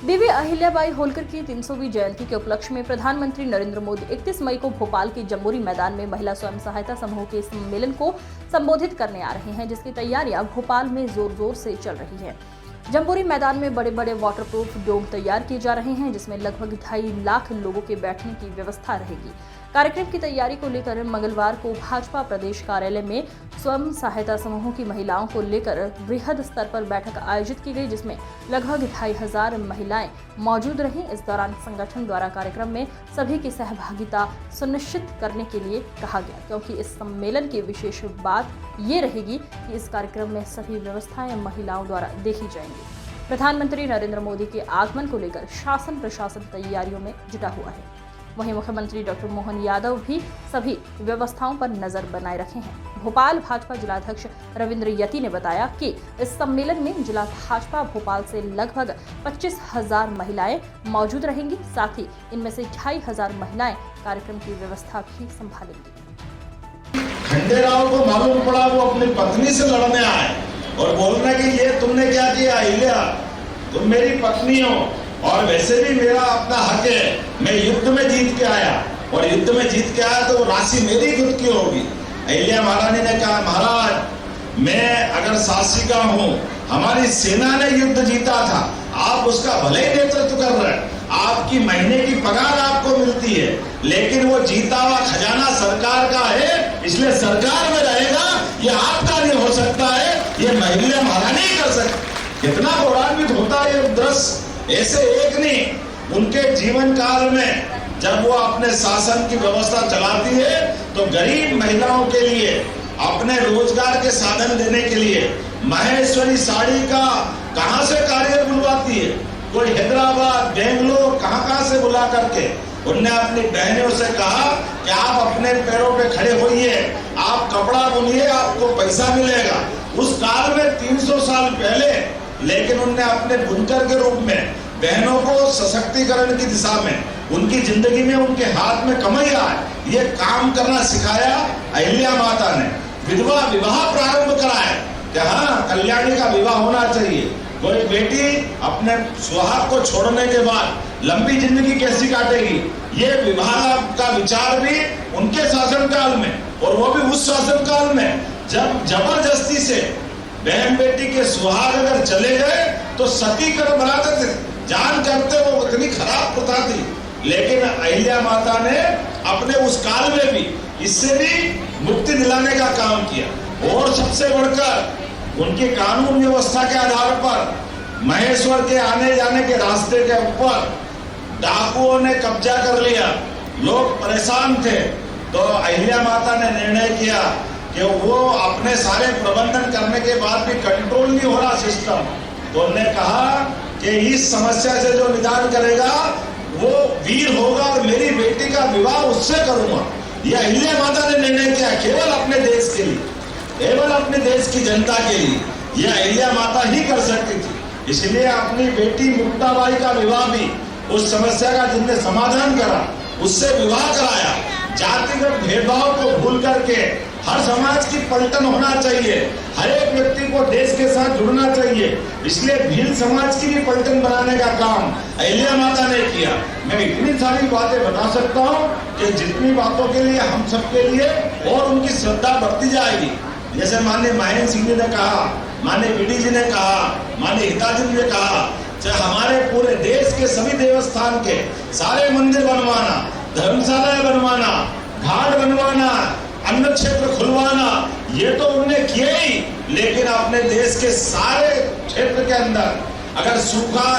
देवी अहिल्याबाई होलकर की 300वीं जयंती के उपलक्ष्य में प्रधानमंत्री नरेंद्र मोदी 31 मई को भोपाल के जम्बूरी मैदान में महिला स्वयं सहायता समूह के सम्मेलन को संबोधित करने आ रहे हैं, जिसकी तैयारियां भोपाल में जोर जोर से चल रही है। जम्बूरी मैदान में बड़े बड़े वाटरप्रूफ डोम तैयार किए जा रहे हैं, जिसमें लगभग 2.5 लाख लोगों के बैठने की व्यवस्था रहेगी। कार्यक्रम की तैयारी को लेकर मंगलवार को भाजपा प्रदेश कार्यालय में स्वयं सहायता समूहों की महिलाओं को लेकर बृहद स्तर पर बैठक आयोजित की गई, जिसमें लगभग 2,500 महिलाएं मौजूद रहीं। इस दौरान संगठन द्वारा कार्यक्रम में सभी की सहभागिता सुनिश्चित करने के लिए कहा गया, क्योंकि इस सम्मेलन की विशेष बात ये रहेगी कि इस कार्यक्रम में सभी व्यवस्थाएं महिलाओं द्वारा देखी जाएंगी। प्रधानमंत्री नरेंद्र मोदी के आगमन को लेकर शासन प्रशासन तैयारियों में जुटा हुआ है। वहीं मुख्यमंत्री डॉक्टर मोहन यादव भी सभी व्यवस्थाओं पर नजर बनाए रखे हैं। भोपाल भाजपा जिलाध्यक्ष रविंद्र यति ने बताया कि इस सम्मेलन में जिला भाजपा भोपाल से लगभग 25,000 महिलाएं मौजूद रहेंगी। साथ ही इनमें से 2,500 महिलाएं कार्यक्रम की व्यवस्था भी संभालेंगी। खंडेराव को मालूम पड़ा वो अपनी पत्नी से लड़ने आए और बोलना कि ये तुमने क्या किया अहिल्या, तुम मेरी पत्नी हो और वैसे भी मेरा अपना हक है, मैं युद्ध में जीत के आया और युद्ध में जीत के आया तो वो राशि मेरी खुद की होगी। अहिल्या महारानी ने कहा, महाराज मैं अगर शासिका हूँ, हमारी सेना ने युद्ध जीता था, आप उसका भले ही नेतृत्व कर रहे हैं, आपकी महीने की पगार आपको मिलती है, लेकिन वो जीता हुआ खजाना सरकार का है, इसलिए सरकार में रहेगा। ये आपका नहीं हो सकता है, ये महिला महारानी ही कर सकती। कितना गौरवान्वित होता है ये दृश्य। ऐसे एक नहीं, उनके जीवन काल में जब वो अपने शासन की व्यवस्था चलाती है तो गरीब महिलाओं के लिए अपने रोजगार के साधन देने के लिए महेश्वरी साड़ी का कहां से कार्य बुलवाती है, कोई हैदराबाद बेंगलोर कहां से बुला करके उनने अपनी बहनों से कहा कि आप अपने पैरों पे खड़े होइए, आप कपड़ा बुनिए, आपको पैसा मिलेगा। उस काल में 300 साल पहले, लेकिन उनने अपने बुनकर के रूप में बहनों को सशक्तिकरण की दिशा में, उनकी जिंदगी में उनके हाथ में कमैया है, ये काम करना सिखाया अहिल्या माता ने। विधवा विवाह प्रारंभ कराया कि हाँ, कल्याणी का विवाह होना चाहिए। कोई बेटी अपने सुहाग को छोड़ने के बाद लंबी जिंदगी कैसी काटेगी, ये विवाह का विचार भी उनके शासनकाल में, और वो भी उस शासनकाल में जब जबरदस्ती से बहन बेटी के सुहाग अगर चले गए तो सतीकरण बनाते थे, जान करते वो इतनी खराब प्रथा थी। लेकिन अहिल्या माता ने अपने उस काल में भी इससे भी मुक्ति दिलाने का काम किया। और सबसे बढ़कर उनकी कानून व्यवस्था के आधार पर महेश्वर के आने जाने के रास्ते के ऊपर डाकुओं ने कब्जा कर लिया, लोग परेशान थे, तो अहिल्या माता ने निर्णय किया कि वो अपने सारे प्रबंधन करने के बाद भी कंट्रोल नहीं हो रहा सिस्टम, तो उन्होंने कहा कि इस समस्या से जो निदान करेगा वो वीर होगा और मेरी बेटी का विवाह उससे करूंगा। ये अहिल्या माता ने निर्णय किया, केवल अपने देश के लिए, केवल अपने देश की जनता के लिए ये अहिल्या माता ही कर सकती थी। इसलिए अपनी बेटी मुक्ताबाई का विवाह भी उस समस्या का जिनने समाधान करा उससे विवाह कराया। जातिगत भेदभाव को भूल करके हर समाज की पलटन होना चाहिए, हर एक व्यक्ति को देश के साथ जुड़ना चाहिए, इसलिए भील समाज की भी पलटन बनाने का काम अहिल्या माता ने किया। मैं इतनी सारी बातें बता सकता हूँ कि जितनी बातों के लिए हम सबके लिए और उनकी श्रद्धा बढ़ती जाएगी। जैसे माननीय महेंद्र सिंह जी ने कहा, माननीय बीडी जी ने कहा, माननीय हिताजी जी ने कहा, चाहे हमारे पूरे देश के सभी देवस्थान के सारे मंदिर बनवाना, धर्मशालाएं बनवाना, घाट बनवाना, अन्न क्षेत्र खुलवाना, ये तो उन्होंने किया ही, लेकिन अपने देश के सारे क्षेत्र के अंदर अगर सूखा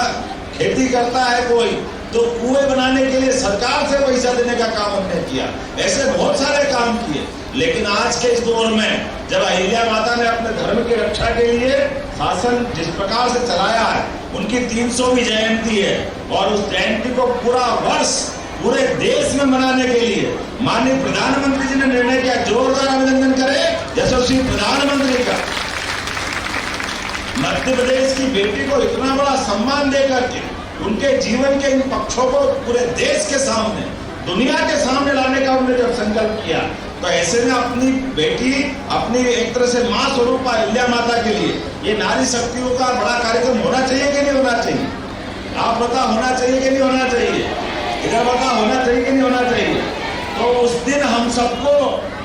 खेती करता है कोई, तो कुएं बनाने के लिए सरकार से पैसा देने का काम उन्होंने किया। ऐसे बहुत सारे काम किए। लेकिन आज के इस दौर में जब अहिल्या माता ने अपने धर्म की रक्षा के लिए शासन जिस प्रकार से चलाया है, उनकी 300वीं जयंती है और उस जयंती को पूरा वर्ष पूरे देश में मनाने के लिए माननीय प्रधानमंत्री जी ने निर्णय किया। जोरदार अभिनंदन करें यशस्वी प्रधानमंत्री का। मध्य प्रदेश की बेटी को इतना बड़ा सम्मान देकर के उनके जीवन के इन पक्षों को पूरे देश के सामने, दुनिया के सामने लाने का उन्होंने जब संकल्प किया, तो ऐसे में अपनी बेटी, अपनी एक तरह से मां स्वरूपा अहिल्या माता के लिए ये नारी शक्तियों का बड़ा कार्यक्रम होना चाहिए कि नहीं होना चाहिए? आप बता होना चाहिए कि नहीं होना चाहिए? इधर बता होना चाहिए कि नहीं होना चाहिए? तो उस दिन हम सबको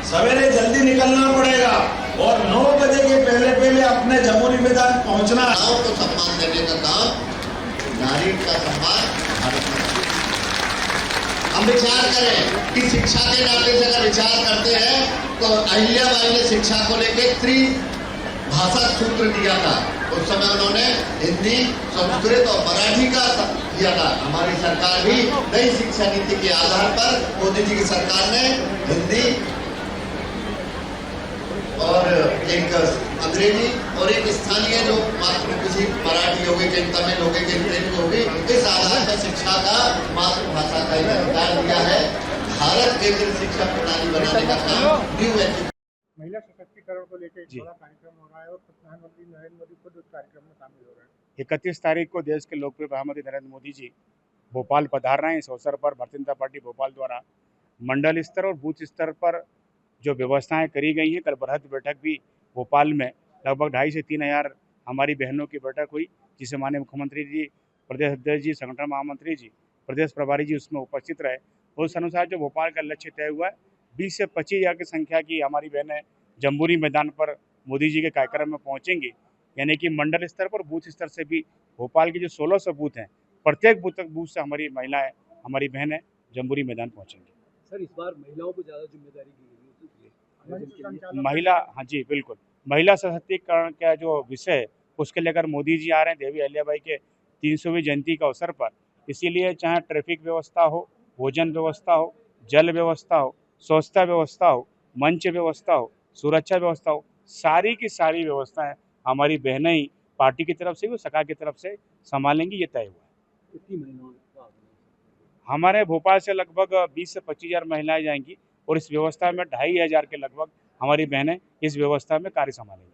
सवेरे जल्दी निकलना पड़ेगा और 9 बजे के पहले पहले अपने जमुरी मैदान पहुंचना है। महिलाओं को सम्मान देने का काम, नारी का सम्मान भारत में। हम विचार करें कि शिक्षा के नाते से अगर विचार करते हैं तो अहिल्याबाई ने शिक्षा को लेकर भाषा सूत्र दिया था। उस समय उन्होंने हिंदी, संस्कृत और मराठी का दिया था। हमारी सरकार भी नई शिक्षा नीति के आधार पर मोदी जी की सरकार ने हिंदी और एक अंग्रेजी और एक स्थानीय जो मातृभाषा मराठी हो गई, कहीं तमिल हो गई, कहीं तेलुगु हो गई, इस आधार पर शिक्षा का मातृभाषा का अधिकार दिया है। भारत केंद्रित शिक्षा प्रणाली बनाने का काम न्यू एजुकेशन। महिला सशक्तिकरण को लेकर एक बड़ा कार्यक्रम हो रहा है और प्रधानमंत्री नरेंद्र मोदी खुद उस कार्यक्रम में शामिल हो रहे हैं। 31 तारीख को देश के लोकप्रिय प्रधानमंत्री नरेंद्र मोदी जी भोपाल पधार रहे हैं। इस अवसर पर भारतीय जनता पार्टी भोपाल द्वारा मंडल स्तर और बूथ स्तर पर जो व्यवस्थाएं करी गई हैं, कल बृहद बैठक भी भोपाल में लगभग 2,500 से 3,000 हमारी बहनों की बैठक हुई, जिसे माननीय मुख्यमंत्री जी, प्रदेश अध्यक्ष जी, संगठन महामंत्री जी, प्रदेश प्रभारी जी उसमें उपस्थित रहे। उस अनुसार जो भोपाल का लक्ष्य तय हुआ है, 20 से 25,000 की संख्या की हमारी बहनें जम्बूरी मैदान पर मोदी जी के कार्यक्रम में पहुंचेंगी। यानी कि मंडल स्तर पर, बूथ स्तर से भी भोपाल के जो 1600 बूथ हैं, प्रत्येक बूथ से हमारी महिलाएं, हमारी बहनें जम्बूरी मैदान पहुंचेंगी। सर, इस बार महिलाओं को ज़्यादा जिम्मेदारी दी गई है। महिला, हाँ जी बिल्कुल, महिला सशक्तिकरण का जो विषय है उसके लेकर मोदी जी आ रहे हैं देवी अहिल्याबाई के 300वीं जयंती के अवसर पर। इसीलिए चाहे ट्रैफिक व्यवस्था हो, भोजन व्यवस्था हो, जल व्यवस्था हो, स्वच्छता व्यवस्था हो, मंच व्यवस्था हो, सुरक्षा व्यवस्था हो, सारी की सारी व्यवस्थाएं हमारी बहनें ही पार्टी की तरफ से भी, सरकार की तरफ से संभालेंगी, ये तय हुआ है। कितनी महिलाओं का हमारे भोपाल से लगभग 20 से 25,000 महिलाएं जाएंगी और इस व्यवस्था में 2,500 के लगभग हमारी बहनें इस व्यवस्था में कार्य संभालेंगी।